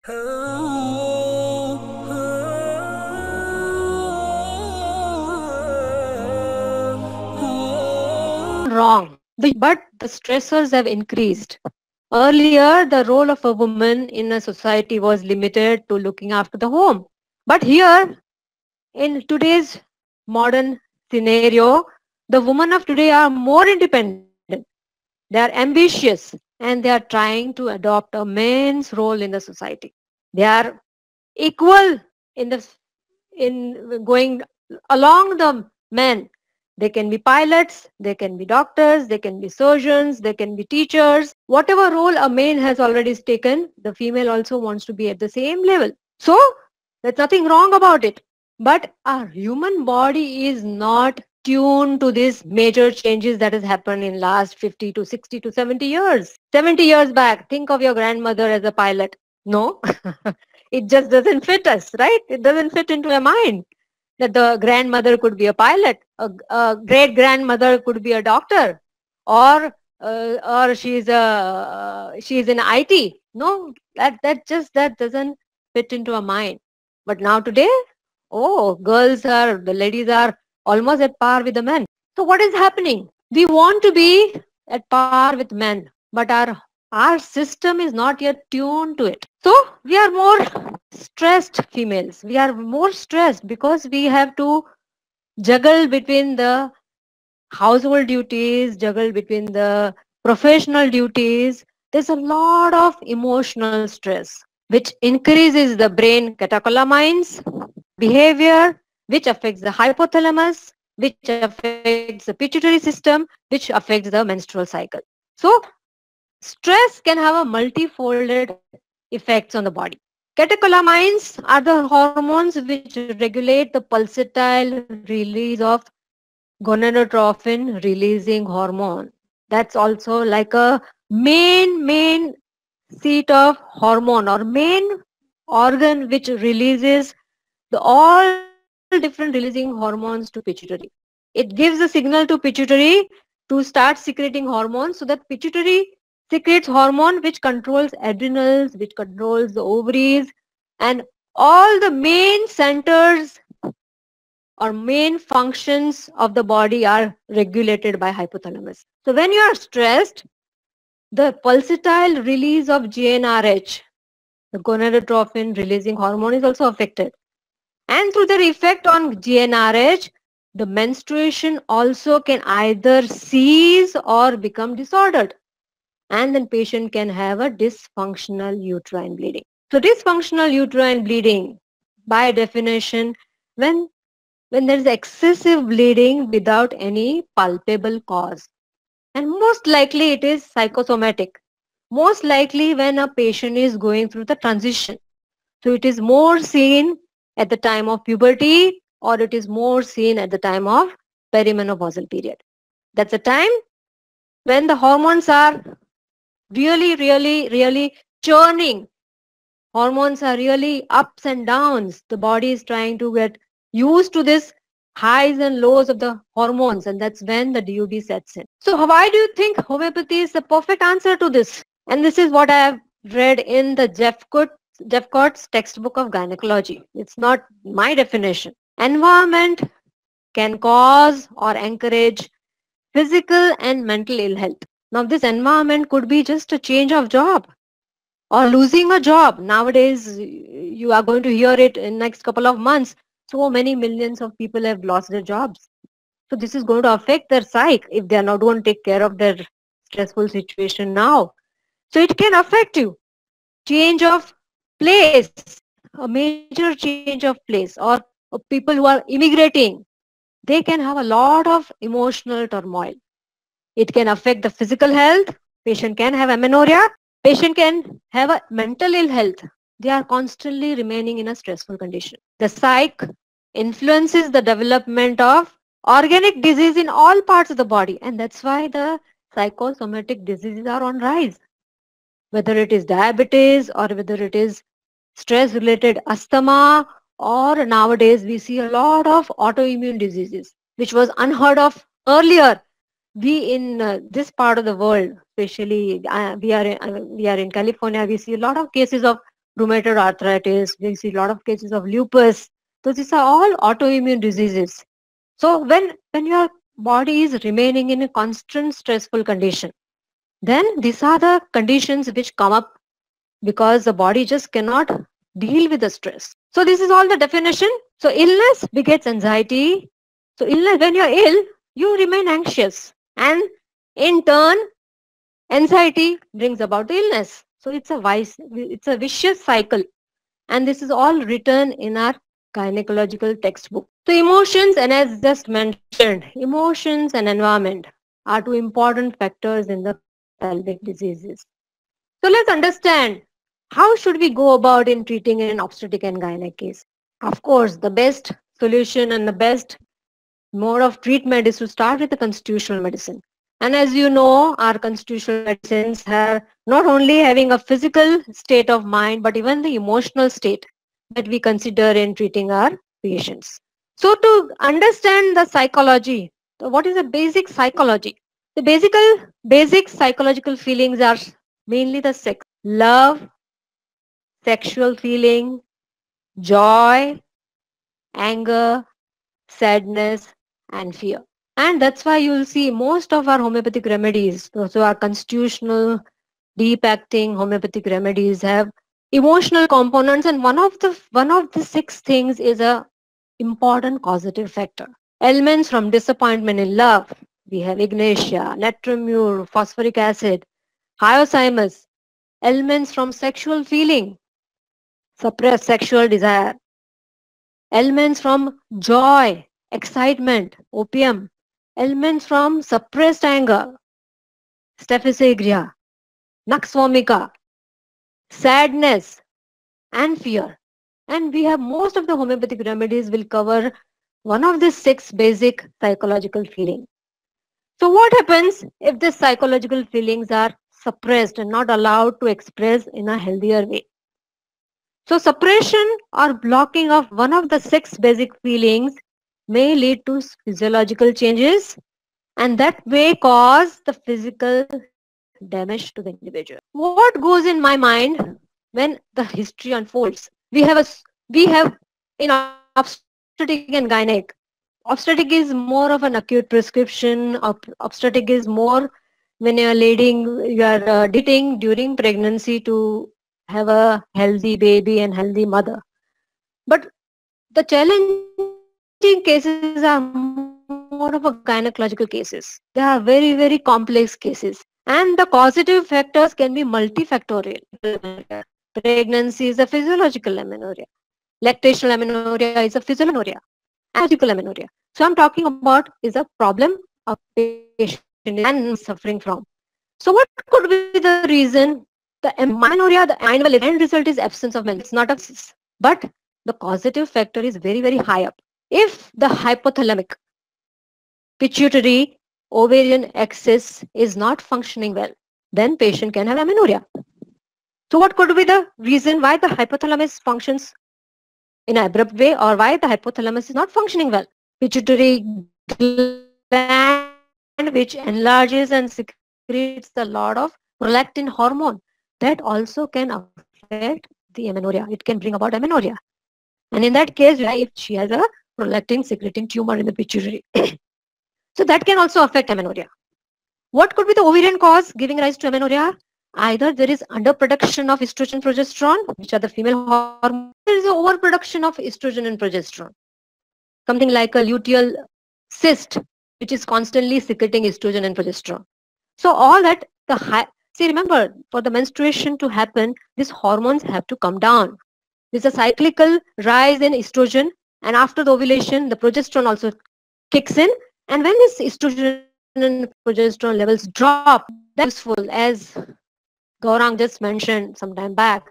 Wrong. But the stressors have increased. Earlier, the role of a woman in a society was limited to looking after the home. But here, in today's modern scenario, the women of today are more independent. They are ambitious and they are trying to adopt a man's role in the society. They are equal in the in going along the men. They can be pilots, they can be doctors, they can be surgeons, they can be teachers. Whatever role a man has already taken, the female also wants to be at the same level. So there's nothing wrong about it. But our human body is not tuned to these major changes that has happened in last 50 to 60 to 70 years. 70 years back, think of your grandmother as a pilot. No, it just doesn't fit us, right? It doesn't fit into our mind that the grandmother could be a pilot, a great grandmother could be a doctor, or she's in IT. No, that doesn't fit into our mind. But now today, oh, the ladies are almost at par with the men. So what is happening? We want to be at par with men, but our system is not yet tuned to it. So we are more stressed females. We are more stressed because we have to juggle between the household duties, juggle between the professional duties. There's a lot of emotional stress, which increases the brain catecholamines behavior, which affects the hypothalamus, which affects the pituitary system, which affects the menstrual cycle. So stress can have a multifolded effects on the body. Catecholamines are the hormones which regulate the pulsatile release of gonadotropin releasing hormone. That's also like a main seat of hormone or main organ which releases the all different releasing hormones to pituitary. It gives a signal to pituitary to start secreting hormones so that pituitary secretes hormone which controls adrenals, which controls the ovaries, and all the main centers or main functions of the body are regulated by hypothalamus. So when you are stressed, the pulsatile release of GnRH, the gonadotropin releasing hormone, is also affected. And through their effect on GnRH, the menstruation also can either cease or become disordered. And then patient can have a dysfunctional uterine bleeding. So dysfunctional uterine bleeding, by definition, when there is excessive bleeding without any palpable cause. And most likely it is psychosomatic. Most likely when a patient is going through the transition. So it is more seen at the time of puberty or it is more seen at the time of perimenopausal period. That's a time when the hormones are really churning. Hormones are really ups and downs. The body is trying to get used to this highs and lows of the hormones, and that's when the DUB sets in. So why do you think homeopathy is the perfect answer to this? And this is what I have read in the Jeffcott's textbook of gynecology. It's not my definition. Environment can cause or encourage physical and mental ill health. Now this environment could be just a change of job or losing a job. Nowadays, you are going to hear it in next couple of months. So many millions of people have lost their jobs. So this is going to affect their psyche if they are not going to take care of their stressful situation now. So it can affect you. Change of place, a major change of place, or people who are immigrating, they can have a lot of emotional turmoil. It can affect the physical health. Patient can have amenorrhea. Patient can have a mental ill health. They are constantly remaining in a stressful condition. The psych influences the development of organic disease in all parts of the body, and that's why the psychosomatic diseases are on rise. Whether it is diabetes or whether it is stress related asthma, or nowadays we see a lot of autoimmune diseases which was unheard of earlier. We in this part of the world, especially we are in California, we see a lot of cases of rheumatoid arthritis, we see a lot of cases of lupus. So these are all autoimmune diseases. So when your body is remaining in a constant stressful condition, then these are the conditions which come up because the body just cannot deal with the stress. So this is all the definition. So illness begets anxiety. So illness, when you're ill, you remain anxious. And in turn, anxiety brings about the illness. So it's a vicious cycle. And this is all written in our gynecological textbook. So emotions, and as just mentioned, emotions and environment are two important factors in the pelvic diseases. So let's understand, how should we go about in treating an obstetric and gynec case? Of course, the best solution and the best mode of treatment is to start with the constitutional medicine. And as you know, our constitutional medicines have not only having a physical state of mind, but even the emotional state that we consider in treating our patients. So to understand the psychology, so what is the basic psychology? The basic psychological feelings are mainly the sex, love, sexual feeling, joy, anger, sadness, and fear. And that's why you'll see most of our homeopathic remedies, so our constitutional, deep acting homeopathic remedies have emotional components, and one of the six things is a important causative factor. Elements from disappointment in love. We have ignatia, natrimur, phosphoric acid, hyoscyamus. Elements from sexual feeling, suppressed sexual desire. Elements from joy, excitement, opium. Elements from suppressed anger, staphysagria, nux vomica, sadness, and fear. And we have most of the homeopathic remedies will cover one of the six basic psychological feelings. So what happens if the psychological feelings are suppressed and not allowed to express in a healthier way? So suppression or blocking of one of the six basic feelings may lead to physiological changes, and that may cause the physical damage to the individual. What goes in my mind when the history unfolds? We have in obstetric and gynec, obstetric is more of an acute prescription. Obstetric is more when you're leading, you are dating during pregnancy to have a healthy baby and healthy mother. But the challenging cases are more of a gynecological cases. They are very, very complex cases. And the causative factors can be multifactorial. Pregnancy is a physiological amenorrhea. Lactational amenorrhea is a physiological amenorrhea. And psychological amenorrhea. So I'm talking about is a problem a patient and suffering from. So what could be the reason? The amenorrhea, the end result is absence of menstruation. It's not a disease. But the causative factor is very, very high up. If the hypothalamic, pituitary, ovarian axis is not functioning well, then patient can have amenorrhea. So what could be the reason why the hypothalamus functions in an abrupt way, or why the hypothalamus is not functioning well? Pituitary gland, which enlarges and secretes a lot of prolactin hormone, that also can affect the amenorrhea. It can bring about amenorrhea. And in that case, if she has a prolactin secreting tumor in the pituitary. So that can also affect amenorrhea. What could be the ovarian cause giving rise to amenorrhea? Either there is underproduction of estrogen progesterone, which are the female hormones, there is an overproduction of estrogen and progesterone. Something like a luteal cyst, which is constantly secreting estrogen and progesterone. So all that see, remember, for the menstruation to happen, these hormones have to come down. There's a cyclical rise in estrogen, and after the ovulation, the progesterone also kicks in. And when this estrogen and progesterone levels drop, that useful, as Gaurang just mentioned some time back,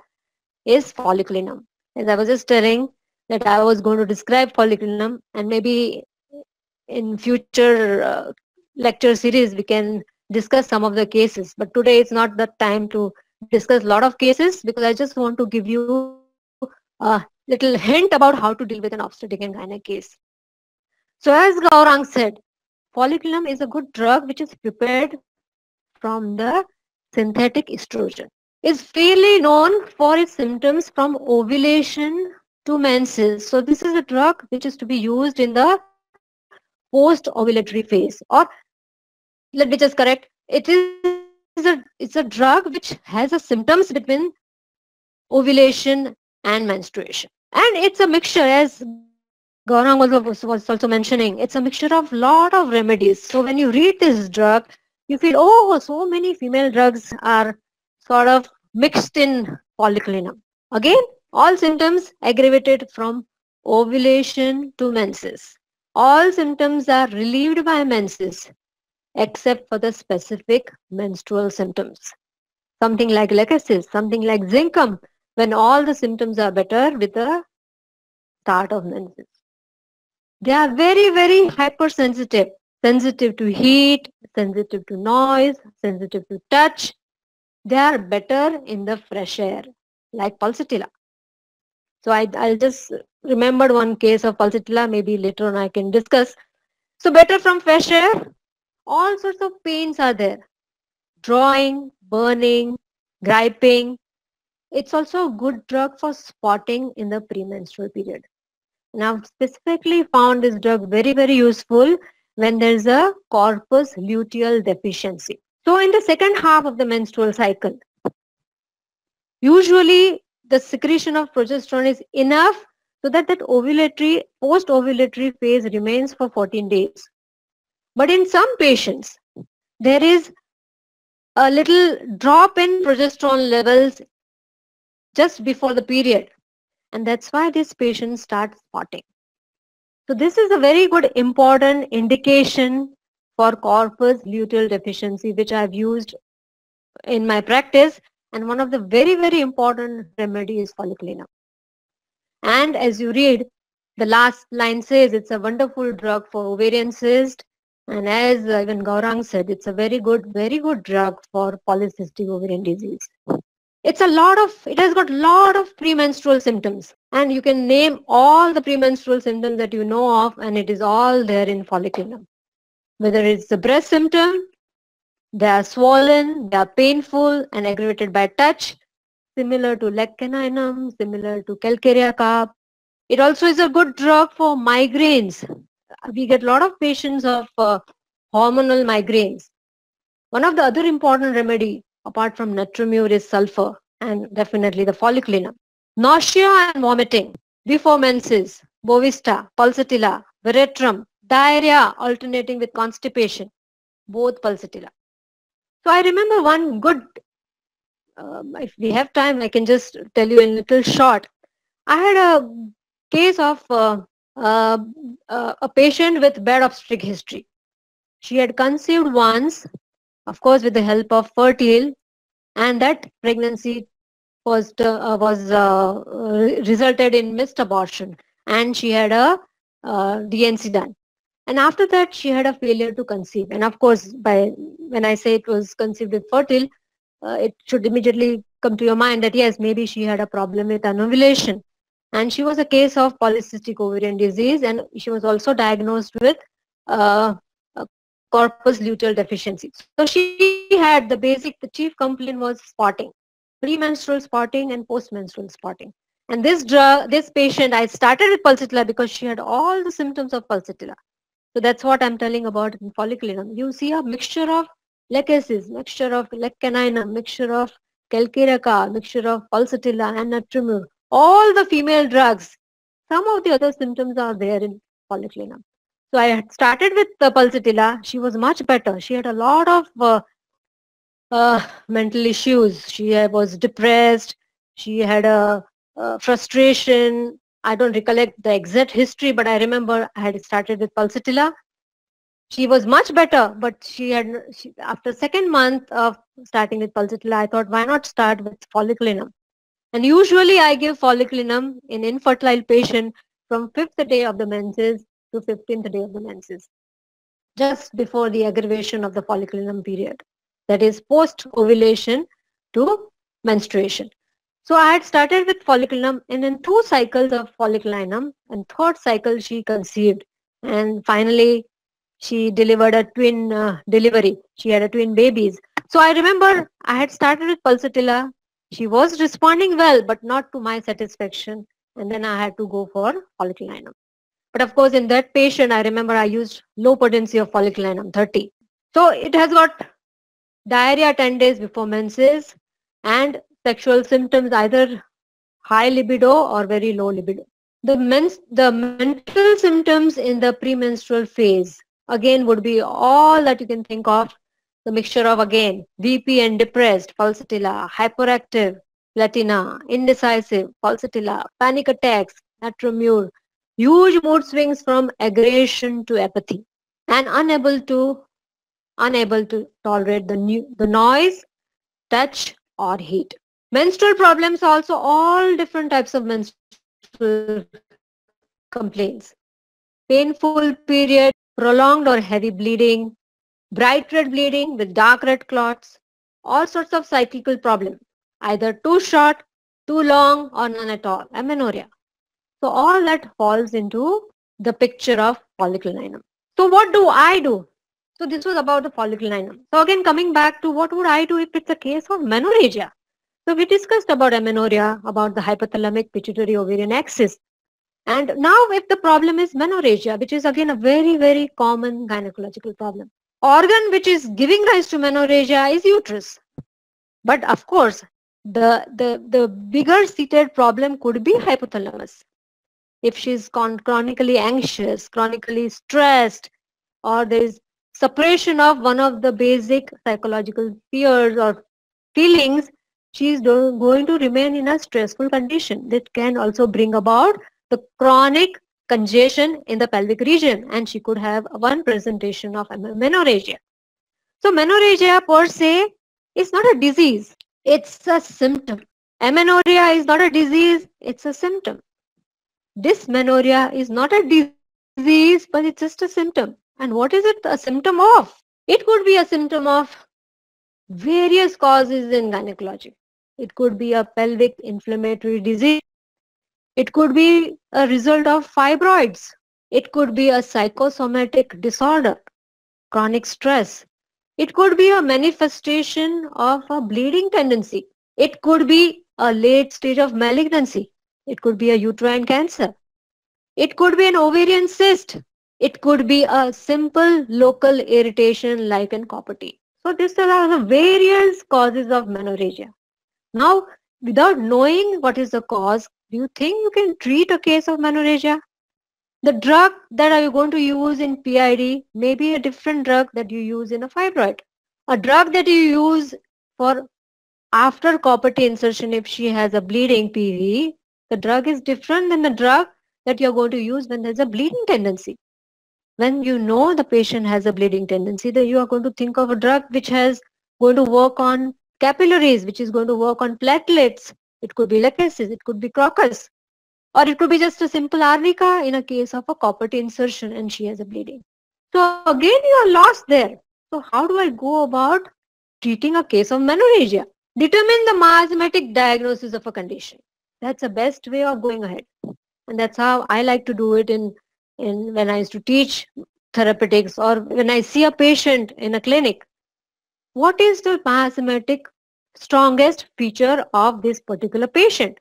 is folliculinum. As I was just telling that I was going to describe folliculinum, and maybe in future lecture series we can discuss some of the cases. But today it's not the time to discuss a lot of cases, because I just want to give you a little hint about how to deal with an obstetric and gynec case. So as Gaurang said, folliculum is a good drug which is prepared from the synthetic estrogen. is fairly known for its symptoms from ovulation to menses. So this is a drug which is to be used in the post-ovulatory phase. Or let me just correct, it's a drug which has a symptoms between ovulation and menstruation. And it's a mixture, as Gaurang was also mentioning, it's a mixture of lot of remedies. So when you read this drug, you feel, oh, so many female drugs are sort of mixed in polyclinum. Again, all symptoms aggravated from ovulation to menses. All symptoms are relieved by menses except for the specific menstrual symptoms. Something like lachesis, something like zincum, when all the symptoms are better with the start of menses. They are very, very hypersensitive, sensitive to heat, sensitive to noise, sensitive to touch. They are better in the fresh air, like pulsatilla. So I'll just remembered one case of pulsatilla, maybe later on I can discuss. So better from fresh air, all sorts of pains are there. Drawing, burning, griping. It's also a good drug for spotting in the premenstrual period. And I've specifically found this drug very, very useful when there's a corpus luteal deficiency. So in the second half of the menstrual cycle, usually the secretion of progesterone is enough so that post-ovulatory phase remains for 14 days. But in some patients, there is a little drop in progesterone levels just before the period. And that's why these patients start spotting. So this is a very good important indication for corpus luteal deficiency, which I've used in my practice. And one of the very, very important remedy is folliculinum. And as you read, the last line says it's a wonderful drug for ovarian cyst. And as even Gaurang said, it's a very good drug for polycystic ovarian disease. It has got lot of premenstrual symptoms, and you can name all the premenstrual symptoms that you know of, and it is all there in folliculinum. Whether it's the breast symptom, they are swollen, they are painful and aggravated by touch, similar to leccaninum, similar to calcarea carb. It also is a good drug for migraines. We get a lot of patients of hormonal migraines. One of the other important remedy apart from natromure is sulfur and definitely the folliculinum. Nausea and vomiting before menses, Bovista, Pulsatilla, Veratrum, diarrhea alternating with constipation, both Pulsatilla. So I remember one good, if we have time, I can just tell you in a little short. I had a case of a patient with bad obstetric history. She had conceived once, of course with the help of fertile, and that pregnancy resulted in missed abortion, and she had a DNC done. And after that, she had a failure to conceive. And of course, when I say it was conceived with fertile, it should immediately come to your mind that yes, maybe she had a problem with anovulation. And she was a case of polycystic ovarian disease, and she was also diagnosed with corpus luteal deficiency. So she had the chief complaint was spotting, premenstrual spotting and postmenstrual spotting. And this patient, I started with pulsatilla because she had all the symptoms of pulsatilla. So that's what I'm telling about in folliculinum. You see a mixture of lachesis, mixture of leccaninum, mixture of calcarea, mixture of pulsatilla and natromure. All the female drugs. Some of the other symptoms are there in folliculinum. So I had started with the pulsatilla. She was much better. She had a lot of mental issues. She was depressed. She had a frustration. I don't recollect the exact history, but I remember I had started with pulsatilla. She was much better, but after second month of starting with pulsatilla, I thought, why not start with folliculinum? And usually I give folliculinum in infertile patient from 5th day of the menses to 15th day of the menses, just before the aggravation of the folliculinum period. That is post-ovulation to menstruation. So I had started with folliculinum, and in 2 cycles of folliculinum, and 3rd cycle she conceived, and finally she delivered a twin delivery. She had a twin babies. So I remember I had started with pulsatilla She was responding well, but not to my satisfaction. And then I had to go for folliculinum. But of course, in that patient, I remember I used low potency of folliculinum 30. So it has got diarrhea 10 days before menses and sexual symptoms either high libido or very low libido. The mental symptoms in the premenstrual phase again would be all that you can think of. The mixture of again VP and depressed, pulsatilla, hyperactive, platina, indecisive, pulsatilla, panic attacks, natromure, huge mood swings from aggression to apathy, and unable to tolerate the noise, touch, or heat. Menstrual problems are also all different types of menstrual complaints. Painful period, prolonged or heavy bleeding, bright red bleeding with dark red clots, all sorts of cyclical problems, either too short, too long, or none at all, amenorrhea. So all that falls into the picture of folliculinum. So what do I do? So this was about the folliculinum. So again, coming back to what would I do if it's a case of menorrhagia? So we discussed about amenorrhea, about the hypothalamic pituitary ovarian axis. And now if the problem is menorrhagia, which is again a very, very common gynecological problem. Organ which is giving rise to menorrhagia is uterus. But of course, the bigger seated problem could be hypothalamus. If she's chronically anxious, chronically stressed, or there is suppression of one of the basic psychological fears or feelings, she is going to remain in a stressful condition. That can also bring about the chronic congestion in the pelvic region, and she could have one presentation of menorrhagia. So menorrhagia per se is not a disease, it's a symptom. Amenorrhea is not a disease, it's a symptom. Dysmenorrhea is not a disease, but it's just a symptom. And what is it a symptom of? It could be a symptom of various causes in gynecology. It could be a pelvic inflammatory disease. It could be a result of fibroids. It could be a psychosomatic disorder, chronic stress. It could be a manifestation of a bleeding tendency. It could be a late stage of malignancy. It could be a uterine cancer. It could be an ovarian cyst. It could be a simple local irritation like an copper-T. So these are the various causes of menorrhagia. Now, without knowing what is the cause, do you think you can treat a case of menorrhagia? The drug that are you going to use in PID may be a different drug that you use in a fibroid. A drug that you use for after copper-T insertion if she has a bleeding PV, the drug is different than the drug that you're going to use when there's a bleeding tendency. When you know the patient has a bleeding tendency, then you are going to think of a drug which has going to work on capillaries, which is going to work on platelets. It could be lachesis, it could be crocus, or it could be just a simple arnica in a case of a copper-T insertion and she has a bleeding. So again, you are lost there. So how do I go about treating a case of menorrhagia? Determine the miasmatic diagnosis of a condition. That's the best way of going ahead. And that's how I like to do it in when I used to teach therapeutics or when I see a patient in a clinic. What is the miasmatic strongest feature of this particular patient?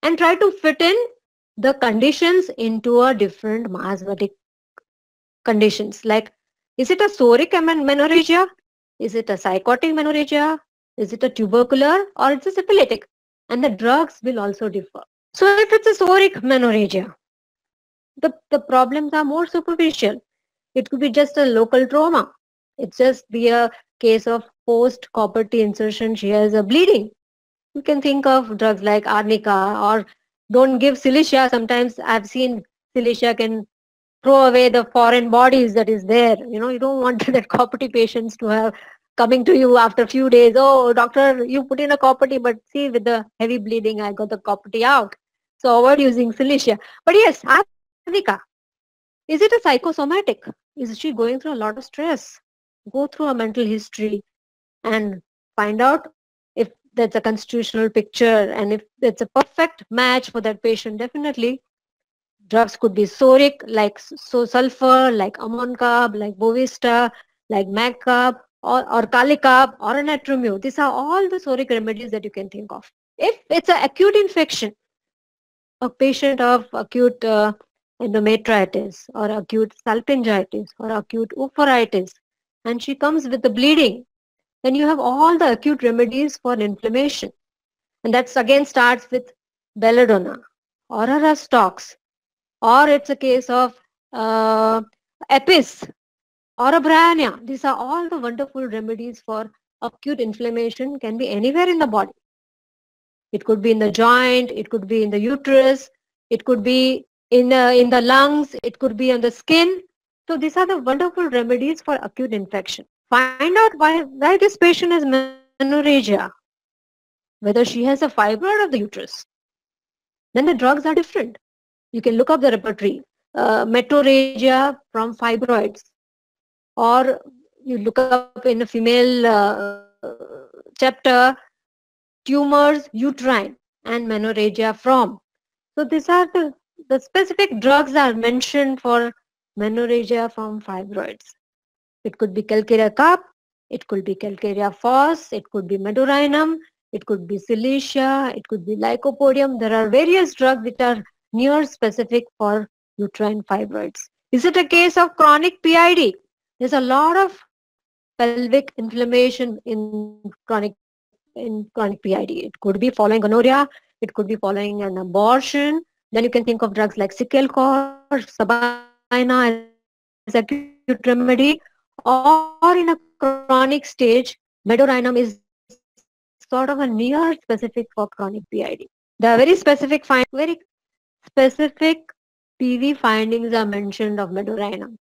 And try to fit in the conditions into a different miasmatic conditions. Like, is it a psoric menorrhagia? Is it a psychotic menorrhagia? Is it a tubercular or it's a syphilitic? And the drugs will also differ. So if it's a psoric menorrhagia, the problems are more superficial. It could be just a local trauma. It's just be a case of post copper-T insertion. She has a bleeding. You can think of drugs like arnica or don't give Cilicia. Sometimes I've seen Cilicia can throw away the foreign bodies that is there. You know, you don't want that copper-T patients to have coming to you after a few days. Oh, doctor, you put in a copper-T, but see with the heavy bleeding, I got the copper-T out. So avoid using Cilicia. But yes, arnica. Is it a psychosomatic? Is she going through a lot of stress? Go through a mental history and find out if that's a constitutional picture and if it's a perfect match for that patient. Definitely drugs could be psoric like sulfur, like ammon carb, like bovista, like mag carb, or Kalikap or an Atromio. These are all the psoriatic remedies that you can think of. If it's an acute infection, a patient of acute endometritis or acute salpingitis or acute ophoritis, and she comes with the bleeding, then you have all the acute remedies for inflammation. And that's again starts with belladonna or a rustox, or it's a case of uh, apis or a bryonia. These are all the wonderful remedies for acute inflammation, can be anywhere in the body. It could be in the joint, it could be in the uterus, it could be in the lungs, it could be on the skin. So these are the wonderful remedies for acute infection. Find out why this patient has menorrhagia, whether she has a fibroid of the uterus. Then the drugs are different. You can look up the repertory. Metorrhagia from fibroids, or you look up in a female chapter, tumors uterine and menorrhagia from. So these are the specific drugs are mentioned for menorrhagia from fibroids. It could be Calcarea cup, it could be Calcarea fos, it could be Medurinum, it could be Cilicia, it could be Lycopodium. There are various drugs which are near specific for uterine fibroids. Is it a case of chronic PID? There's a lot of pelvic inflammation in chronic PID. It could be following gonorrhea, it could be following an abortion. Then you can think of drugs like Cicalcor, Sabina as acute remedy, or in a chronic stage, Medorinum is sort of a near specific for chronic PID. There are very specific PV findings are mentioned of Medorinum.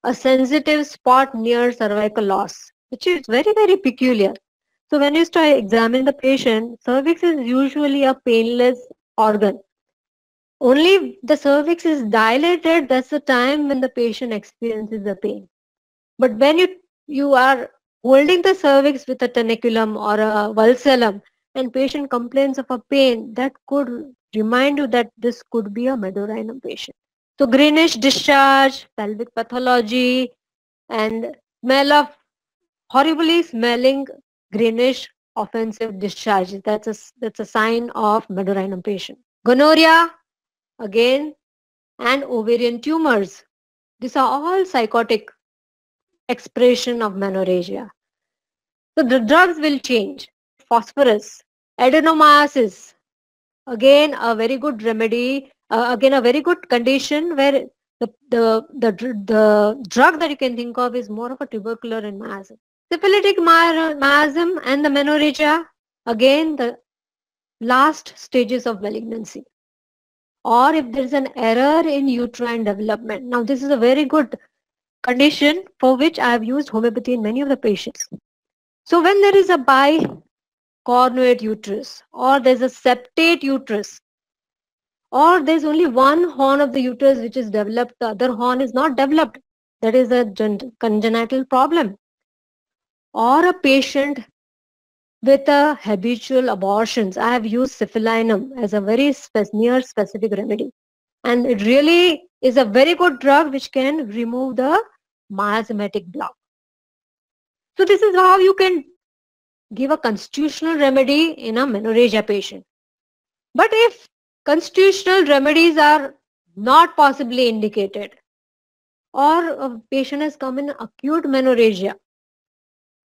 A sensitive spot near cervical loss, which is very, very peculiar. So when you start examining the patient, cervix is usually a painless organ. Only the cervix is dilated, that's the time when the patient experiences the pain. But when you are holding the cervix with a tenaculum or a valsalum and patient complains of a pain, that could remind you that this could be a Medorinum patient. So greenish discharge, pelvic pathology, and smell of horribly smelling greenish offensive discharge. That's a sign of Medorinum patient. Gonorrhea, again, and ovarian tumors. These are all psychotic expression of menorrhagia. So the drugs will change. Phosphorus, adenomyosis, again a very good remedy, again a very good condition where the drug that you can think of is more of a tubercular and miasm. Syphilitic miasm and the menorrhagia, again the last stages of malignancy. Or if there is an error in uterine development. Now this is a very good condition for which I have used homeopathy in many of the patients. So when there is a bicornuate uterus, or there's a septate uterus, or there's only one horn of the uterus which is developed, the other horn is not developed, that is a congenital problem. Or a patient with a habitual abortions. I have used Syphilinum as a very near specific remedy. And it really is a very good drug which can remove the miasmatic block. So this is how you can give a constitutional remedy in a menorrhagia patient. But if constitutional remedies are not possibly indicated, or a patient has come in acute menorrhagia,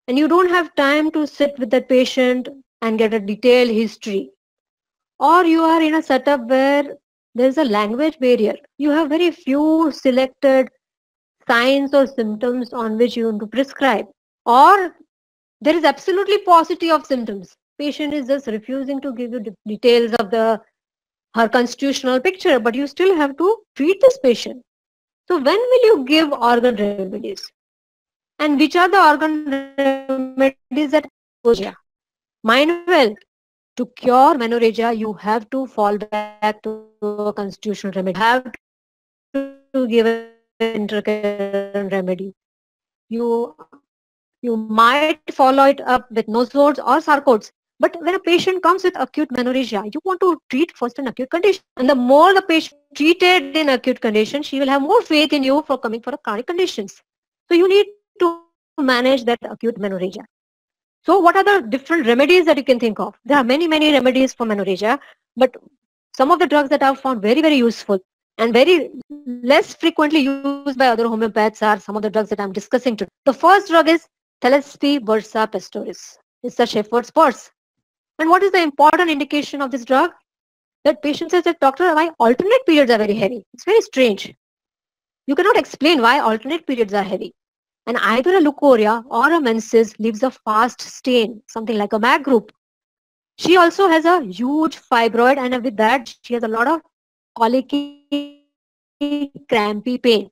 and you don't have time to sit with the patient and get a detailed history, or you are in a setup where there's a language barrier, you have very few selected signs or symptoms on which you want to prescribe, or there is absolutely paucity of symptoms. Patient is just refusing to give you details of her constitutional picture, but you still have to treat this patient. So when will you give organ remedies? And which are the organ remedies that menorrhagia? Mind well, to cure menorrhagia, you have to fall back to a constitutional remedy. You have to give an intercurrent remedy. You might follow it up with nosodes or sarcodes. But when a patient comes with acute menorrhagia, you want to treat first an acute condition. And the more the patient treated in acute condition, she will have more faith in you for coming for a chronic conditions. So you need to manage that acute menorrhagia. So what are the different remedies that you can think of? There are many, many remedies for menorrhagia, but some of the drugs that I've found very, very useful and very less frequently used by other homeopaths are some of the drugs that I'm discussing today. The first drug is Thelespi bursa pastoris. It's the shepherd's purse. And what is the important indication of this drug? That patient says that, doctor, my alternate periods are very heavy. It's very strange. You cannot explain why alternate periods are heavy. And either a leukorrhea or a menses leaves a fast stain, something like a MAC group. She also has a huge fibroid, and with that she has a lot of colicky, crampy pain.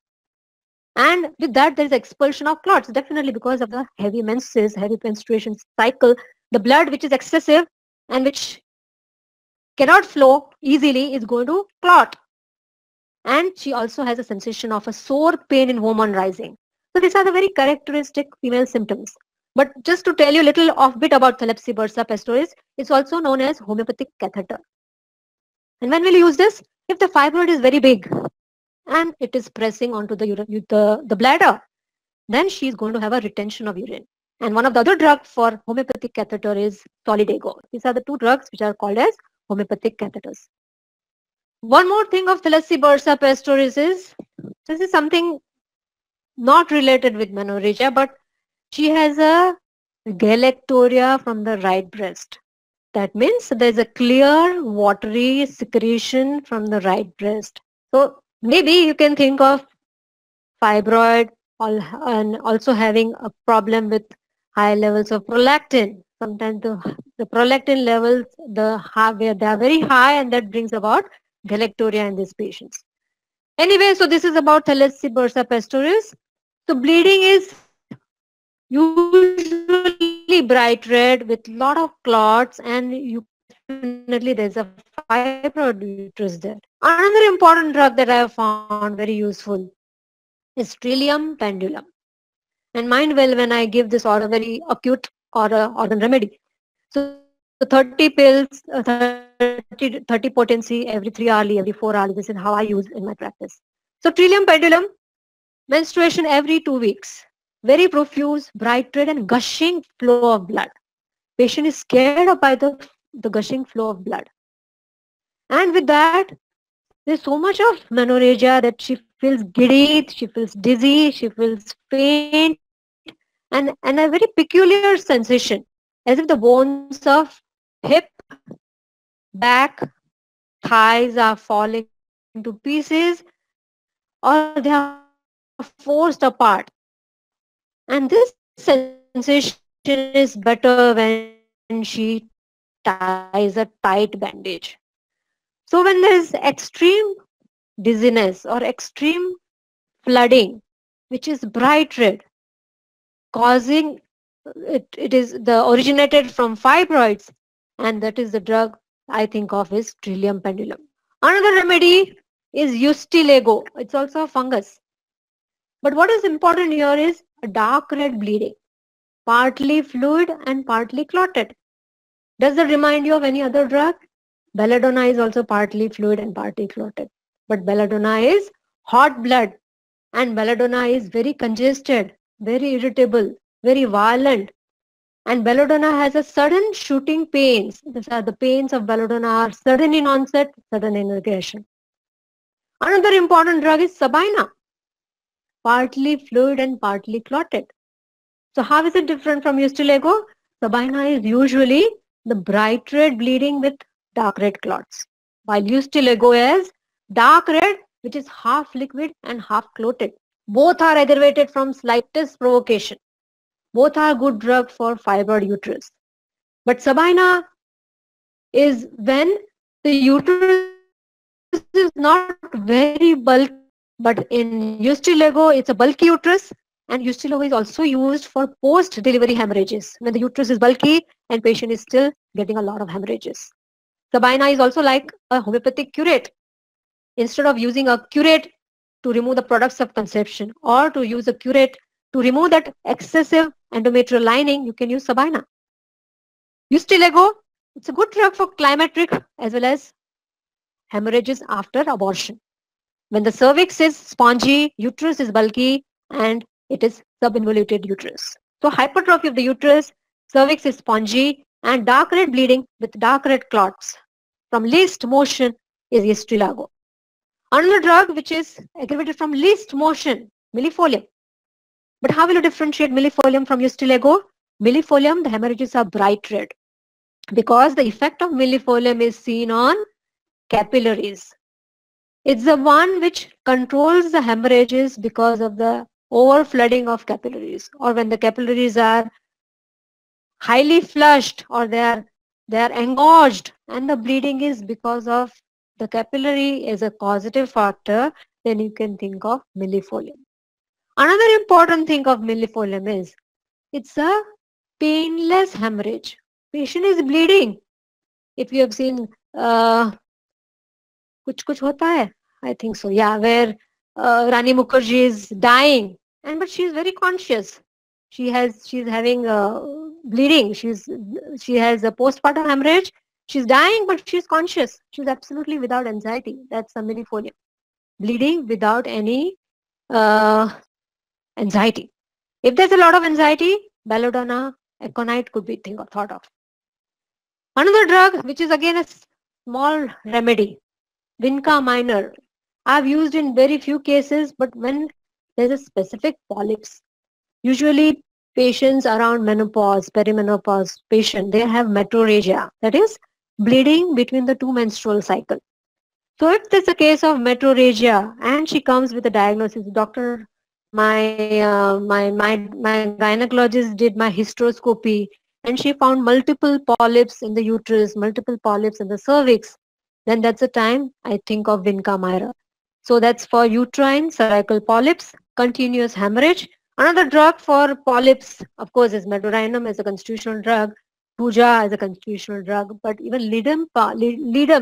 And with that there is expulsion of clots, definitely because of the heavy menses, heavy menstruation cycle. The blood which is excessive and which cannot flow easily is going to clot. And she also has a sensation of a sore pain in womb on rising. So these are the very characteristic female symptoms. But just to tell you a little bit about Thelespi bursa pastoris, it's also known as homeopathic catheter. And when will you use this? If the fibroid is very big and it is pressing onto the bladder, then she is going to have a retention of urine. And one of the other drugs for homeopathic catheter is Solidago. These are the two drugs which are called as homeopathic catheters. One more thing of Thelespi bursa pastoris is, this is something not related with menorrhagia, but she has a galactorrhea from the right breast. That means there's a clear watery secretion from the right breast. So maybe you can think of fibroid and also having a problem with high levels of prolactin. Sometimes the prolactin levels, they are very high, and that brings about galactorrhea in these patients. Anyway, so this is about Thelespi bursa pastoris. So bleeding is usually bright red with lot of clots, and definitely there's a fibroid uterus there. Another important drug that I have found very useful is Trillium pendulum. And mind well when I give this or a very acute or organ remedy. So 30 pills, 30 potency every 3 hourly, every 4 hourly. This is how I use in my practice. So Trillium pendulum, menstruation every 2 weeks. Very profuse, bright red and gushing flow of blood. Patient is scared by the gushing flow of blood. And with that, there's so much of menorrhagia that she feels giddy, she feels dizzy, she feels faint, and a very peculiar sensation, as if the bones of hip, back, thighs are falling to pieces, or they are forced apart. And this sensation is better when she ties a tight bandage. So when there is extreme dizziness or extreme flooding, which is bright red, causing it is the originated from fibroids, and that is the drug I think of is Trillium pendulum. Another remedy is Eustilago. It's also a fungus. But what is important here is a dark red bleeding, partly fluid and partly clotted. Does that remind you of any other drug? Belladonna is also partly fluid and partly clotted. But belladonna is hot blood, and belladonna is very congested, very irritable, very violent. And belladonna has a sudden shooting pains. These are the pains of belladonna are sudden in onset, sudden in aggression. Another important drug is Sabina, partly fluid and partly clotted. So how is it different from Eustilago? Sabina is usually the bright red bleeding with dark red clots, while Eustilago is dark red, which is half liquid and half clotted. Both are aggravated from slightest provocation. Both are good drug for fibroid uterus. But Sabina is when the uterus is not very bulky, but in Eustilago it's a bulky uterus, and Eustilago is also used for post-delivery hemorrhages when the uterus is bulky and patient is still getting a lot of hemorrhages. Sabina is also like a homeopathic curate. Instead of using a curate to remove the products of conception or to use a curate to remove that excessive endometrial lining, you can use Sabina. Eustilago, it's a good drug for climacteric as well as hemorrhages after abortion. When the cervix is spongy, uterus is bulky, and It is subinvoluted uterus. So hypertrophy of the uterus, cervix is spongy, and dark red bleeding with dark red clots from least motion is Yesterilago. Another drug which is aggravated from least motion, millefolium. But how will you differentiate millefolium from Yesterilago? Millefolium, the hemorrhages are bright red because the effect of millefolium is seen on capillaries. It's the one which controls the hemorrhages because of the overflooding of capillaries, or when the capillaries are highly flushed or they are engorged and the bleeding is because of the capillary is a causative factor, then you can think of millefolium. Another important thing of millefolium is it's a painless hemorrhage. Patient is bleeding. If you have seen कुछ कुछ होता है, I think so, yeah, where Rani Mukherjee is dying, and but she is very conscious. She's having bleeding. She has a postpartum hemorrhage. She's dying, but she's conscious. She's absolutely without anxiety. That's a millefolium. Bleeding without any uh, anxiety. If there's a lot of anxiety, belladonna, aconite could be thought of. Another drug, which is again a small remedy, Vinca minor. I've used in very few cases, but when there's a specific polyps, usually patients around menopause, perimenopause patient, they have metrorrhagia, that is bleeding between the two menstrual cycles. So if there's a case of metrorrhagia and she comes with a diagnosis, doctor, my gynecologist did my hysteroscopy and she found multiple polyps in the uterus, multiple polyps in the cervix, then that's the time I think of Vinca Myra. So that's for uterine cervical polyps, continuous hemorrhage. Another drug for polyps, of course, is medorinum as a constitutional drug, puja as a constitutional drug, but even lidum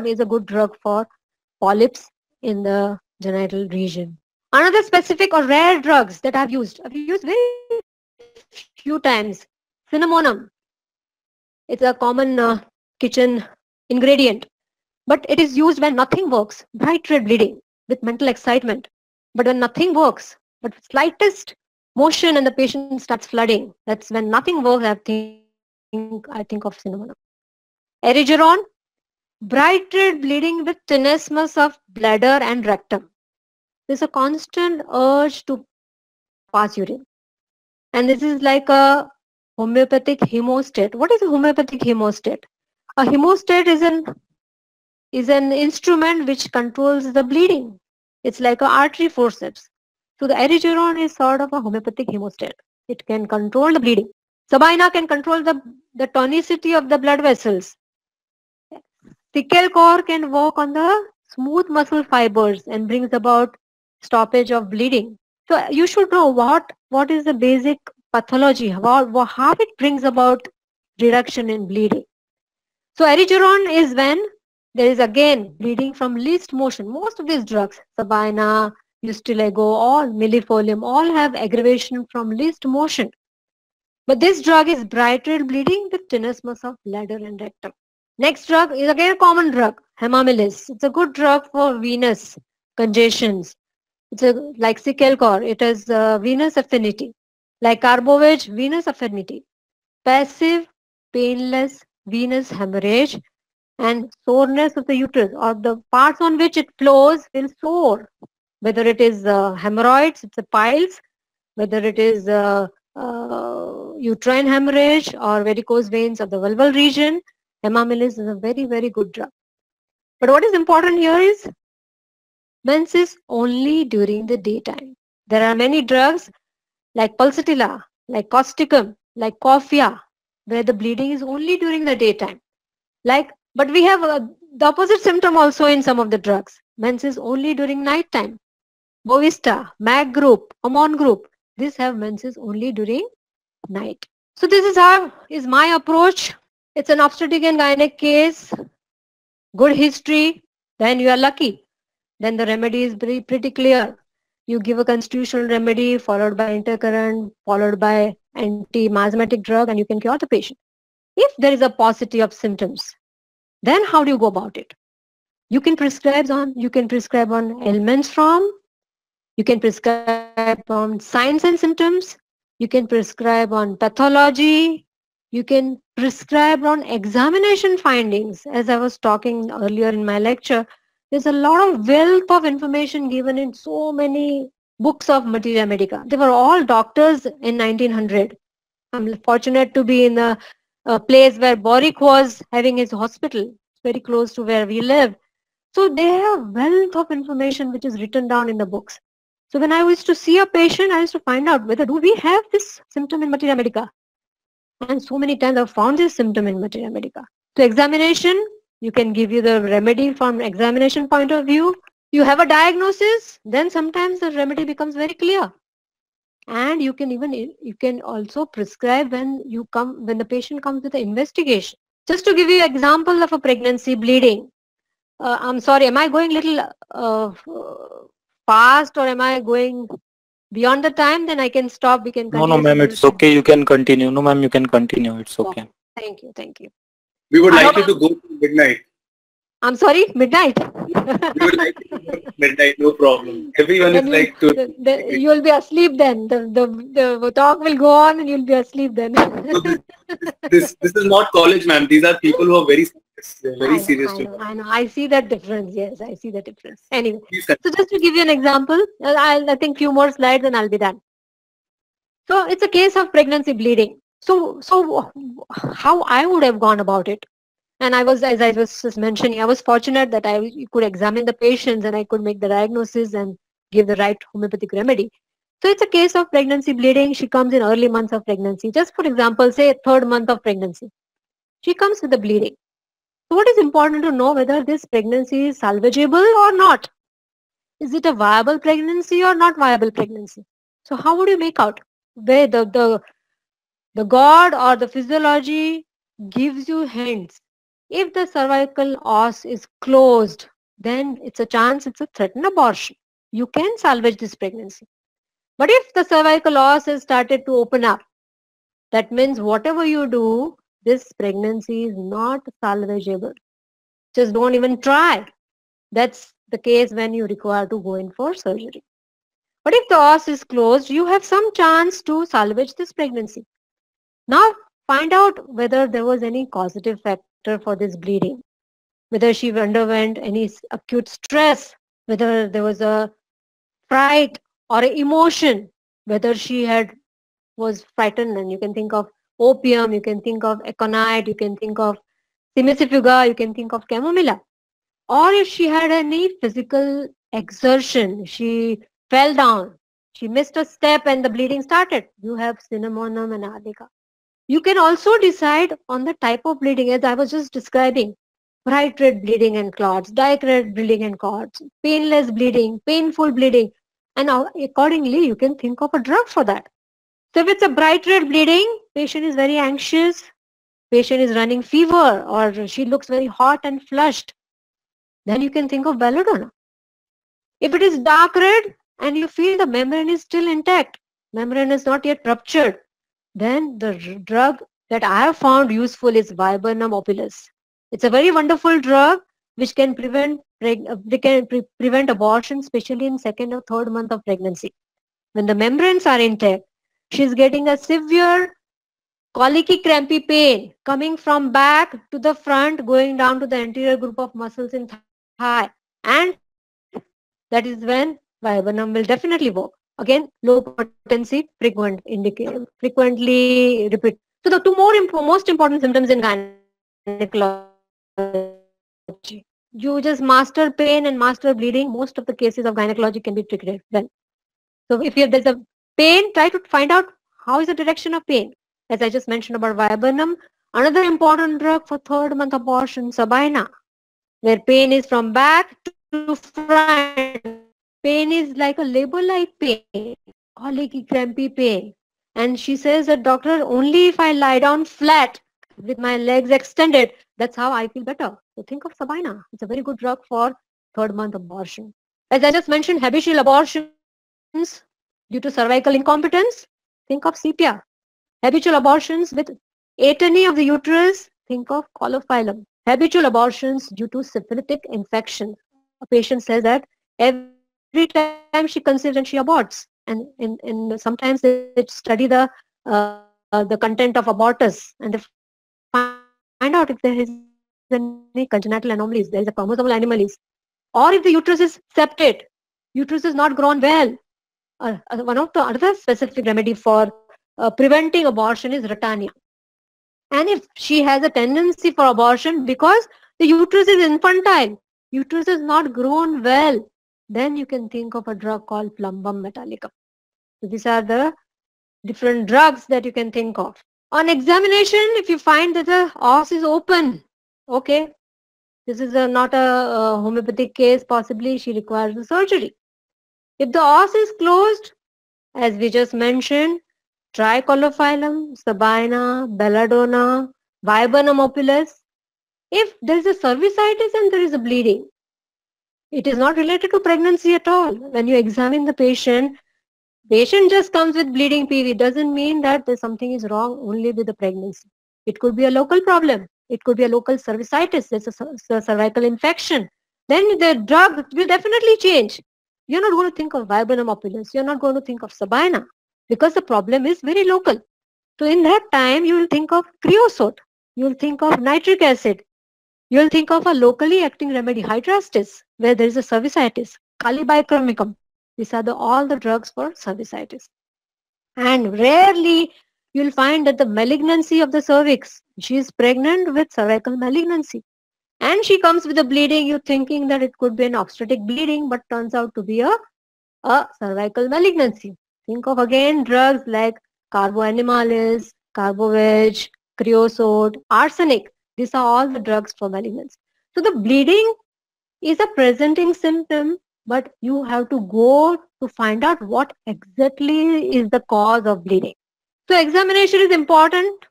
is a good drug for polyps in the genital region. Another specific or rare drugs that I've used very few times, cinnamomum. It's a common kitchen ingredient, but it is used when nothing works, bright red bleeding with mental excitement. But when nothing works, but slightest motion and the patient starts flooding, that's when nothing works, I think of cinnamon. Erigeron, bright red bleeding with tenesmus of bladder and rectum. There's a constant urge to pass urine. And this is like a homeopathic hemostat. What is a homeopathic hemostat? A hemostat is an instrument which controls the bleeding. It's like an artery forceps. So the erigeron is sort of a homeopathic hemostat. It can control the bleeding. Sabina can control the tonicity of the blood vessels. Sicalcor can work on the smooth muscle fibers and brings about stoppage of bleeding. So you should know what is the basic pathology, how it brings about reduction in bleeding. So erigeron is when there is again bleeding from least motion. Most of these drugs, Sabina, Yesterilago, all millefolium, all have aggravation from least motion. But this drug is bright red bleeding with tenesmus of bladder and rectum. Next drug is again a common drug, hemamylase. It's a good drug for venous congestions. It's like Sicalcor, it has venous affinity. Like Carbovage, venous affinity. Passive, painless venous hemorrhage and soreness of the uterus or the parts on which it flows will sore. Whether it is hemorrhoids, it's a piles, whether it is uterine hemorrhage or varicose veins of the vulval region, hemamylase is a very, very good drug. But what is important here is menses only during the daytime. There are many drugs like pulsatilla, like causticum, like coffea, where the bleeding is only during the daytime. But we have the opposite symptom also in some of the drugs. Menses only during night time. Bovista, MAC group, Amon group, these have menses only during night. So this is how is my approach. It's an obstetric and gynec case, good history, then you are lucky. Then the remedy is pretty clear. You give a constitutional remedy followed by intercurrent, followed by anti-miasmatic drug, and you can cure the patient. If there is a paucity of symptoms, then how do you go about it? You can prescribe on ailments from, you can prescribe on signs and symptoms. You can prescribe on pathology. You can prescribe on examination findings. As I was talking earlier in my lecture, there's a lot of wealth of information given in so many books of Materia Medica. They were all doctors in 1900. I'm fortunate to be in a place where Boric was having his hospital, very close to where we live. So they have wealth of information which is written down in the books. So when I used to see a patient, I used to find out whether do we have this symptom in Materia Medica. And so many times I've found this symptom in Materia Medica. So examination, you can give you the remedy from examination point of view. You have a diagnosis, then sometimes the remedy becomes very clear. And you can also prescribe when the patient comes with an investigation. Just to give you an example of a pregnancy bleeding. I'm sorry, am I going little fast, or am I going beyond the time? Then I can stop. We can No, no, continue. ma'am, it's okay. You can continue. No, ma'am, you can continue. It's okay. Okay. Thank you. Thank you. We would like you to go to midnight. I'm sorry, midnight. We would like you to go to midnight, no problem. Everyone is like to. You'll be asleep then. The talk will go on and you'll be asleep then. So this is not college, ma'am. These are people who are very serious. They're very serious. I know. I see that difference. Yes, I see the difference. Anyway, Please so just to give you an example, I think few more slides and I'll be done. So it's a case of pregnancy bleeding. So how I would have gone about it? And as I was just mentioning, I was fortunate that I could examine the patients and I could make the diagnosis and give the right homeopathic remedy. So it's a case of pregnancy bleeding. She comes in early months of pregnancy. Just for example, say third month of pregnancy. She comes with the bleeding. So what is important to know whether this pregnancy is salvageable or not? Is it a viable pregnancy or not viable pregnancy? So how would you make out? Where the God or the physiology gives you hints. If the cervical os is closed, then it's a chance it's a threatened abortion. You can salvage this pregnancy. But if the cervical os has started to open up, that means whatever you do, this pregnancy is not salvageable. Just don't even try. That's the case when you require to go in for surgery. But if the os is closed, you have some chance to salvage this pregnancy. Now find out whether there was any causative factor for this bleeding, whether she underwent any acute stress, whether there was a fright or an emotion, whether she was frightened, and you can think of opium, you can think of aconite, you can think of simicifuga, you can think of chamomilla. Or if she had any physical exertion, she fell down, she missed a step and the bleeding started, you have cinnamonum and arnica. You can also decide on the type of bleeding, as I was just describing. Bright red bleeding and clots, dark red bleeding and clots, painless bleeding, painful bleeding. And accordingly, you can think of a drug for that. So if it's a bright red bleeding, patient is very anxious, patient is running fever, or she looks very hot and flushed, then you can think of belladonna. If it is dark red and you feel the membrane is still intact, membrane is not yet ruptured, then the drug that I have found useful is Viburnum opulus. It's a very wonderful drug which can prevent abortion, especially in second or third month of pregnancy. When the membranes are intact, she's getting a severe colicky crampy pain coming from back to the front, going down to the anterior group of muscles in thigh. And that is when Viburnum will definitely work. Again, low potency, frequently repeat. So the two most important symptoms in gynecology. You just master pain and master bleeding. Most of the cases of gynecology can be treated well. So if there's a pain, try to find out how is the direction of pain. As I just mentioned about Viburnum, another important drug for third month abortion, Sabina, where pain is from back to front. Pain is like a labor-like pain, colicky, crampy pain. And she says that, doctor, only if I lie down flat with my legs extended, that's how I feel better. So think of Sabina. It's a very good drug for third month abortion. As I just mentioned, habitual abortions due to cervical incompetence, think of sepia. Habitual abortions with atony of the uterus, think of colophilum. Habitual abortions due to syphilitic infection. A patient says that every time she conceives and she aborts. and sometimes they study the content of abortus, and they find out if there is any congenital anomalies, there is a chromosomal anomaly, or if the uterus is septate, uterus is not grown well. One of the other specific remedy for preventing abortion is Ratania. And if she has a tendency for abortion because the uterus is infantile, uterus is not grown well, then you can think of a drug called Plumbum metallicum. So these are the different drugs that you can think of. On examination, if you find that the os is open, okay, this is not a homeopathic case, possibly she requires a surgery. If the os is closed, as we just mentioned, Tricholephyllum, Sabina, Belladonna, Viburnum opulus. If there is a cervicitis and there is a bleeding, it is not related to pregnancy at all. When you examine the patient just comes with bleeding PV. Doesn't mean that there's something is wrong only with the pregnancy. It could be a local problem. It could be a local cervicitis. There's a cervical infection. Then the drug will definitely change. You're not going to think of Viburnum opulus. You're not going to think of Sabina because the problem is very local. So in that time, you will think of creosote. You will think of nitric acid. You will think of a locally acting remedy, hydrastis, where there is a cervicitis, Calibicromicum. These are all the drugs for cervicitis. And rarely you will find that the malignancy of the cervix, she is pregnant with cervical malignancy. And she comes with a bleeding, you're thinking that it could be an obstetric bleeding, but turns out to be a cervical malignancy. Think of again drugs like carboanimalis, carboveg, creosote, arsenic. These are all the drugs for malignancy. So the bleeding is a presenting symptom, but you have to go to find out what exactly is the cause of bleeding. So examination is important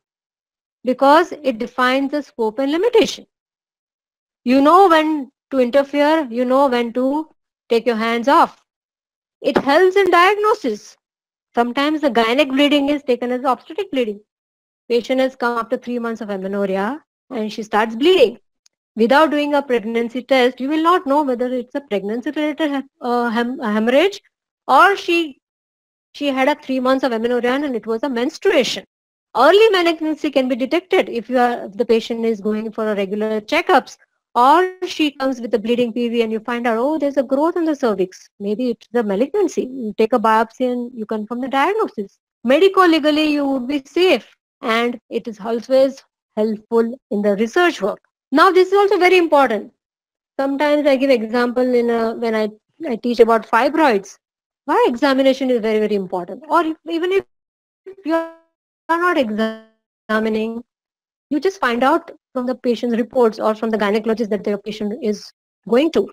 because it defines the scope and limitation. You know when to interfere, you know when to take your hands off. It helps in diagnosis. Sometimes the gynec bleeding is taken as obstetric bleeding. Patient has come after 3 months of amenorrhea and she starts bleeding. Without doing a pregnancy test, you will not know whether it's a pregnancy-related hemorrhage or she had a 3 months of amenorrhea and it was a menstruation. Early malignancy can be detected if the patient is going for a regular checkups, or she comes with a bleeding PV and you find out, oh, there's a growth in the cervix. Maybe it's the malignancy. You take a biopsy and you confirm the diagnosis. Medico-legally, you would be safe, and it is always helpful in the research work. Now, this is also very important. Sometimes I give example when I teach about fibroids. Why examination is very, very important. Or even if you are not examining, you just find out from the patient's reports or from the gynecologist that their patient is going to.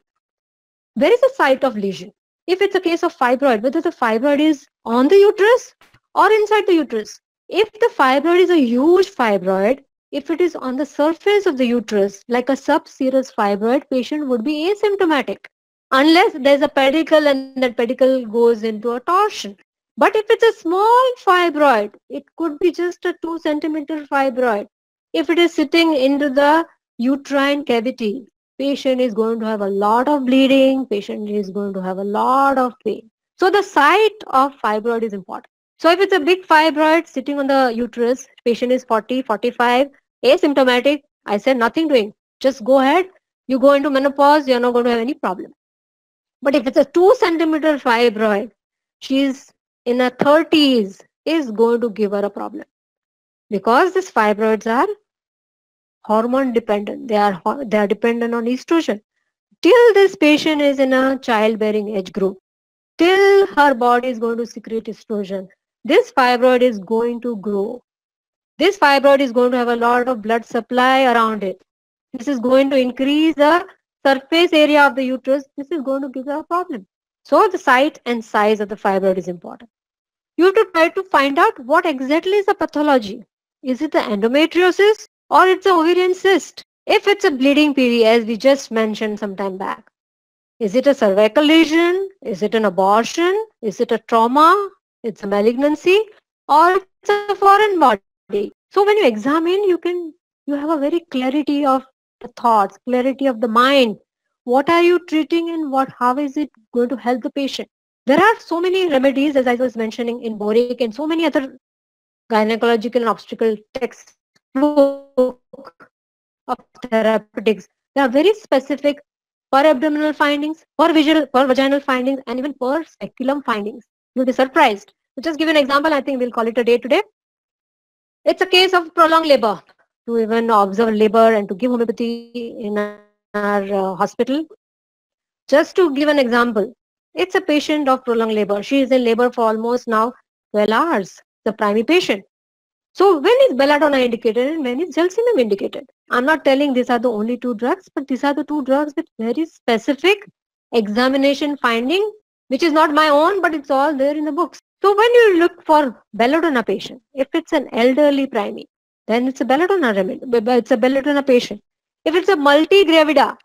Where is the site of lesion? If it's a case of fibroid, whether the fibroid is on the uterus or inside the uterus. If the fibroid is a huge fibroid, if it is on the surface of the uterus, like a subserous fibroid, patient would be asymptomatic unless there's a pedicle and that pedicle goes into a torsion. But if it's a small fibroid, it could be just a 2 centimeter fibroid. If it is sitting into the uterine cavity, patient is going to have a lot of bleeding, patient is going to have a lot of pain. So the site of fibroid is important. So if it's a big fibroid sitting on the uterus, patient is 40, 45, asymptomatic, I said nothing doing. Just go ahead. You go into menopause, you're not going to have any problem. But if it's a 2 centimeter fibroid, she's in her 30s, is going to give her a problem. Because these fibroids are hormone dependent. They are dependent on estrogen. Till this patient is in a childbearing age group, till her body is going to secrete estrogen, this fibroid is going to grow. This fibroid is going to have a lot of blood supply around it. This is going to increase the surface area of the uterus. This is going to give her a problem. So the site and size of the fibroid is important. You have to try to find out what exactly is the pathology. Is it the endometriosis or it's an ovarian cyst? If it's a bleeding PV, as we just mentioned some time back, is it a cervical lesion? Is it an abortion? Is it a trauma? It's a malignancy, or it's a foreign body. So when you examine, you have a very clarity of the thoughts, clarity of the mind. What are you treating and how is it going to help the patient? There are so many remedies, as I was mentioning, in Boric and so many other gynecological and obstetrical textbook of therapeutics. They are very specific per abdominal findings, per vaginal findings, and even per speculum findings. You'll be surprised. To just give an example, I think we'll call it a day today. It's a case of prolonged labor. To even observe labor and to give homeopathy in our hospital. Just to give an example, it's a patient of prolonged labor. She is in labor for almost now 12 hours, the primary patient. So when is belladonna indicated and when is gelsemium indicated? I'm not telling these are the only two drugs, but these are the two drugs with very specific examination finding, which is not my own, but it's all there in the books. So when you look for belladonna patient, if it's an elderly primary, then it's a belladonna remedy. It's a belladonna patient. If it's a multi-gravida,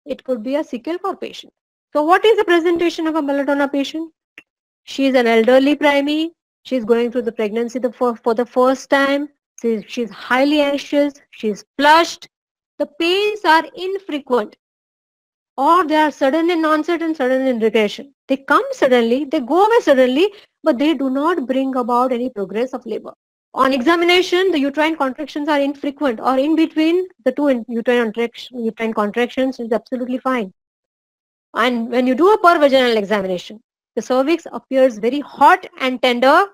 it could be a sickle core patient. So what is the presentation of a belladonna patient? She is an elderly primary. She's going through the pregnancy for the first time. She's highly anxious. She's flushed. The pains are infrequent, or they are sudden in onset and sudden in regression. They come suddenly, they go away suddenly, but they do not bring about any progress of labor. On examination, the uterine contractions are infrequent, or in between the two uterine contractions is absolutely fine. And when you do a pervaginal examination, the cervix appears very hot and tender.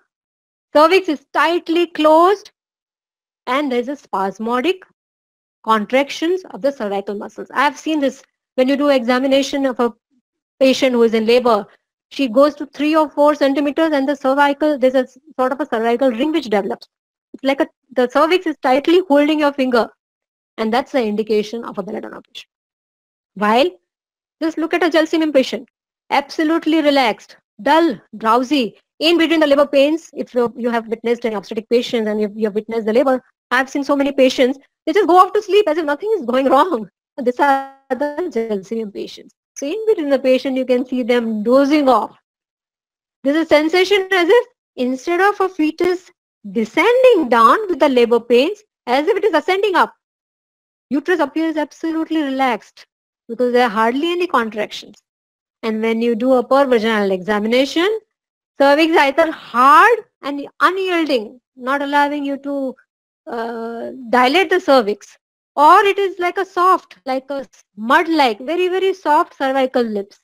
Cervix is tightly closed and there is a spasmodic contractions of the cervical muscles. I have seen this when you do examination of a patient who is in labor. She goes to 3 or 4 centimeters and the cervical, there's a sort of a cervical ring which develops. It's like the cervix is tightly holding your finger, and that's the indication of a belladonna patient. While just look at a gelsemium patient, absolutely relaxed, dull, drowsy, in between the labor pains. If you have witnessed an obstetric patient and you have witnessed the labor, I've seen so many patients, they just go off to sleep as if nothing is going wrong. These are the gelsemium patients. So in between the patient, you can see them dozing off. There's a sensation as if instead of a fetus descending down with the labor pains, as if it is ascending up. Uterus appears absolutely relaxed because there are hardly any contractions. And when you do a pervaginal examination, cervix is either hard and unyielding, not allowing you to dilate the cervix, or it is like a soft, like a mud-like, very, very soft cervical lips.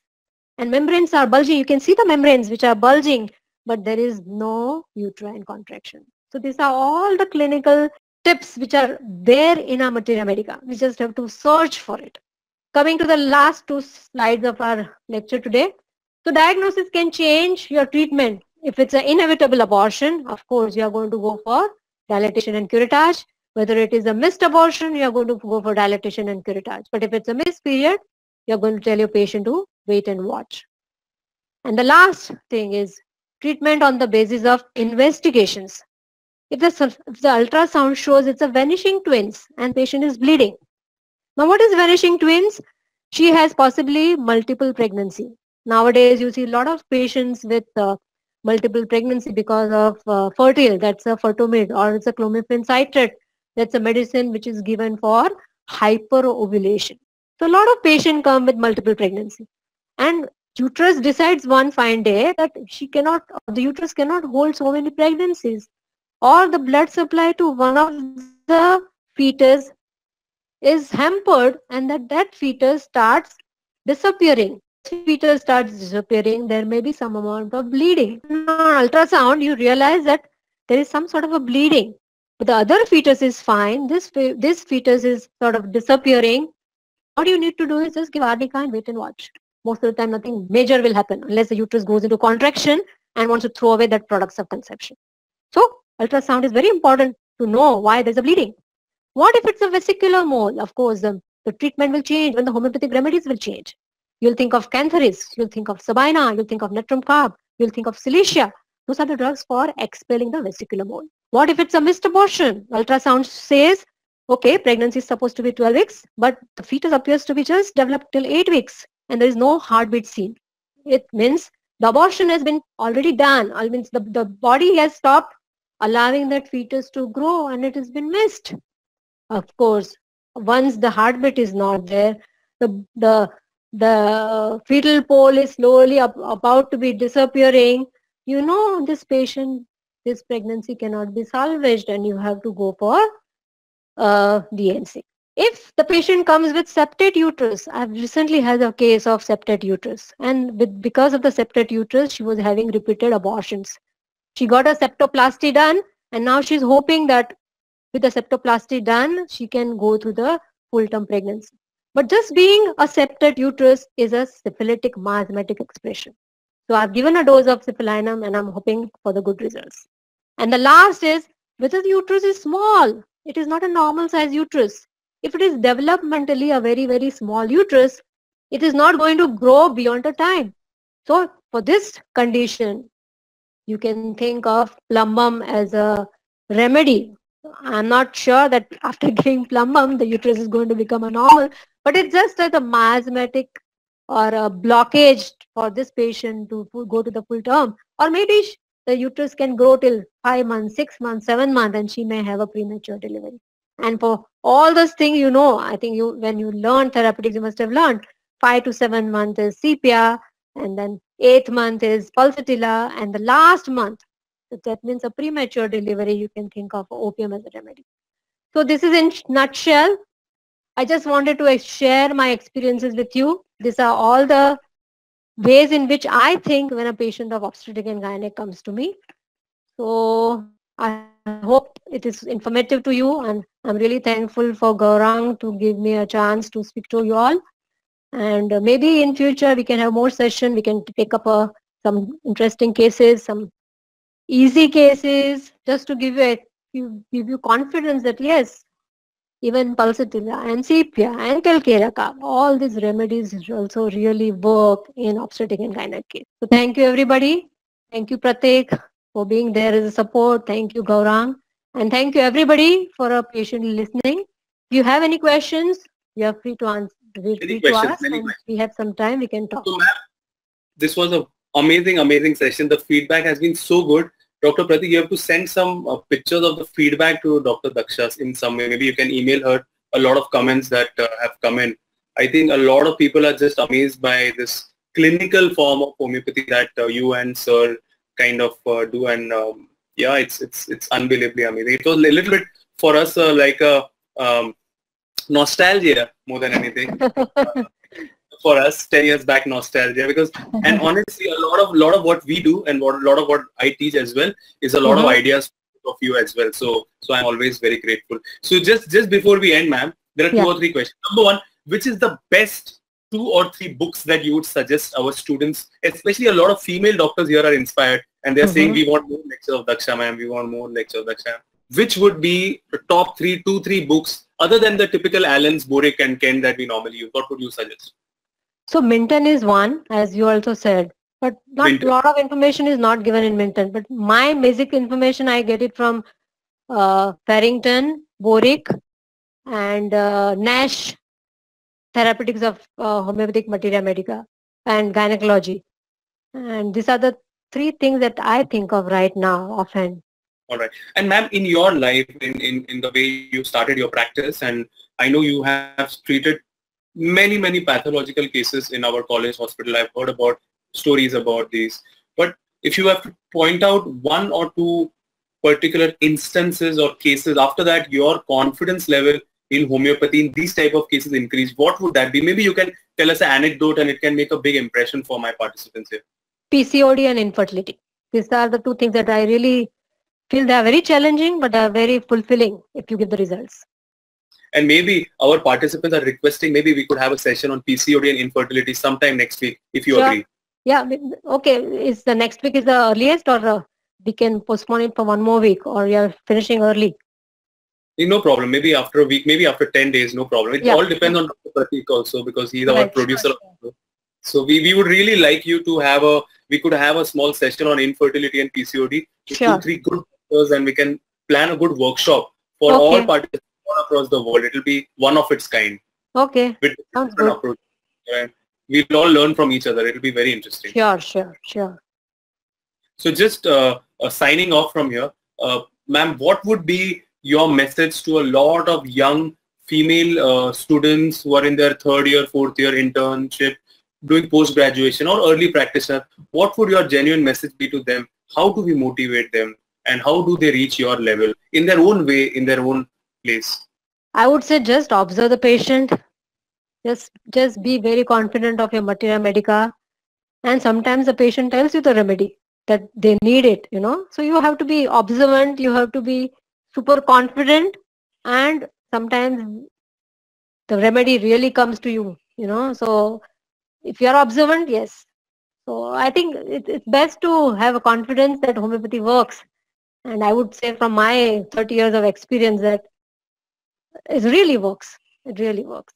And membranes are bulging. You can see the membranes which are bulging, but there is no uterine contraction. So these are all the clinical tips which are there in our Materia Medica. We just have to search for it. Coming to the last 2 slides of our lecture today. So diagnosis can change your treatment. If it's an inevitable abortion, of course, you are going to go for dilatation and curettage. Whether it is a missed abortion, you are going to go for dilatation and curettage. But if it's a missed period, you are going to tell your patient to wait and watch. And the last thing is treatment on the basis of investigations. If the ultrasound shows it's a vanishing twins and patient is bleeding. Now what is vanishing twins? She has possibly multiple pregnancy. Nowadays you see a lot of patients with multiple pregnancy because of fertile, that's a fertomid, or it's a clomiphene citrate. That's a medicine which is given for hyperovulation. So a lot of patients come with multiple pregnancy. And uterus decides one fine day that the uterus cannot hold so many pregnancies, or the blood supply to one of the fetus is hampered, and that fetus starts disappearing. Fetus starts disappearing, there may be some amount of bleeding. On ultrasound, you realize that there is some sort of a bleeding, but the other fetus is fine. This fetus is sort of disappearing. What you need to do is just give arnica and wait and watch. Most of the time, nothing major will happen unless the uterus goes into contraction and wants to throw away that products of conception. So ultrasound is very important to know why there's a bleeding. What if it's a vesicular mole? Of course, the treatment will change when the homeopathic remedies will change. You'll think of Cantharis, you'll think of Sabina, you'll think of Natrum carb, you'll think of Cilicia. Those are the drugs for expelling the vesicular mole. What if it's a missed abortion? Ultrasound says, okay, pregnancy is supposed to be 12 weeks, but the fetus appears to be just developed till 8 weeks and there is no heartbeat seen. It means the abortion has been already done. It means the body has stopped allowing that fetus to grow and it has been missed. Of course, once the heartbeat is not there, the the fetal pole is slowly about to be disappearing, you know this patient, this pregnancy cannot be salvaged and you have to go for DNC. If the patient comes with septate uterus, I've recently had a case of septate uterus, and because of the septate uterus, she was having repeated abortions. She got a septoplasty done, and now she's hoping that with the septoplasty done, she can go through the full-term pregnancy. But just being a septate uterus is a syphilitic miasmatic expression. So I've given a dose of syphilinum and I'm hoping for the good results. And the last is whether the uterus is small. It is not a normal size uterus. If it is developmentally a very, very small uterus, it is not going to grow beyond a time. So for this condition, you can think of plumbum as a remedy. I'm not sure that after giving plumbum, the uterus is going to become a normal, but it's just like a miasmatic or a blockage for this patient to go to the full term. Or maybe the uterus can grow till 5 months, 6 months, 7 months, and she may have a premature delivery. And for all those things, you know, I think when you learn therapeutics, you must have learned 5 to 7 months is sepia, and then 8th month is pulsatilla, and the last month, that means a premature delivery, you can think of opium as a remedy. So this is in nutshell. I just wanted to share my experiences with you. These are all the ways in which I think when a patient of obstetric and gynec comes to me. So I hope it is informative to you, and I'm really thankful for Gaurang to give me a chance to speak to you all. And maybe in future we can have more session. We can take up some interesting cases, some easy cases, just to give you confidence that yes, even pulsatilla and sepia and calcareca, all these remedies also really work in obstetric and gynec case. So thank you everybody. Thank you Pratik for being there as a support. Thank you Gaurang. And thank you everybody for patiently listening. If you have any questions, you are free to answer. Free to ask, and we have some time, we can talk. So, ma'am, this was an amazing session. The feedback has been so good. Dr. Pratik, you have to send some pictures of the feedback to Dr. Daksha in some way. Maybe you can email her a lot of comments that have come in. I think a lot of people are just amazed by this clinical form of homeopathy that you and Sir kind of do, and yeah, it's unbelievably amazing. It was a little bit for us like a nostalgia more than anything. For us 10 years back, nostalgia, because and honestly a lot of what we do and a lot of what I teach as well is a lot of ideas of you as well, so I'm always very grateful. So just before we end, ma'am, there are 2 or 3 questions. Number 1, which is the best 2 or 3 books that you would suggest our students, especially a lot of female doctors here are inspired and they're saying we want more lectures of Daksha ma'am, we want more lectures of Daksha. Which would be the top 2-3 books other than the typical Allen's, Boric and Kent that we normally use? What would you suggest? So Minton is one, as you also said, but not a lot of information is not given in Minton. But my basic information, I get it from Farrington, Boric, and Nash, Therapeutics of Homeopathic Materia Medica, and Gynecology. And these are the 3 things that I think of right now offhand. All right. And ma'am, in your life, in the way you started your practice, and I know you have treated many pathological cases in our college hospital. I've heard about stories about these. But if you have to point out 1 or 2 particular instances or cases, after that your confidence level in homeopathy in these type of cases increase, what would that be? Maybe you can tell us an anecdote and it can make a big impression for my participants here. PCOD and infertility. These are the 2 things that I really feel they are very challenging, but they are very fulfilling if you give the results. And maybe our participants are requesting, maybe we could have a session on PCOD and infertility sometime next week, if you agree. Yeah, okay. Is the next week is the earliest, or we can postpone it for 1 more week, or we are finishing early? No problem. Maybe after a week, maybe after 10 days, no problem. It all depends on Dr. Pratik also, because he's our producer. Sure. So we would really like you to we could have a small session on infertility and PCOD with 2-3 good doctors, and we can plan a good workshop for all participants across the world. It will be one of its kind. Okay. With sounds good. Approach. And we'll all learn from each other. It will be very interesting. Sure. So just signing off from here, ma'am, what would be your message to a lot of young female students who are in their third year, fourth year internship, doing post-graduation or early practitioner, what would your genuine message be to them? How do we motivate them? And how do they reach your level in their own way, in their own place? I would say just observe the patient. Just be very confident of your materia medica. And sometimes the patient tells you the remedy that they need it, you know. So you have to be observant, you have to be super confident, and sometimes the remedy really comes to you, you know. So if you are observant, yes. So I think it's best to have a confidence that homeopathy works. And I would say from my 30 years of experience that it really works. It really works.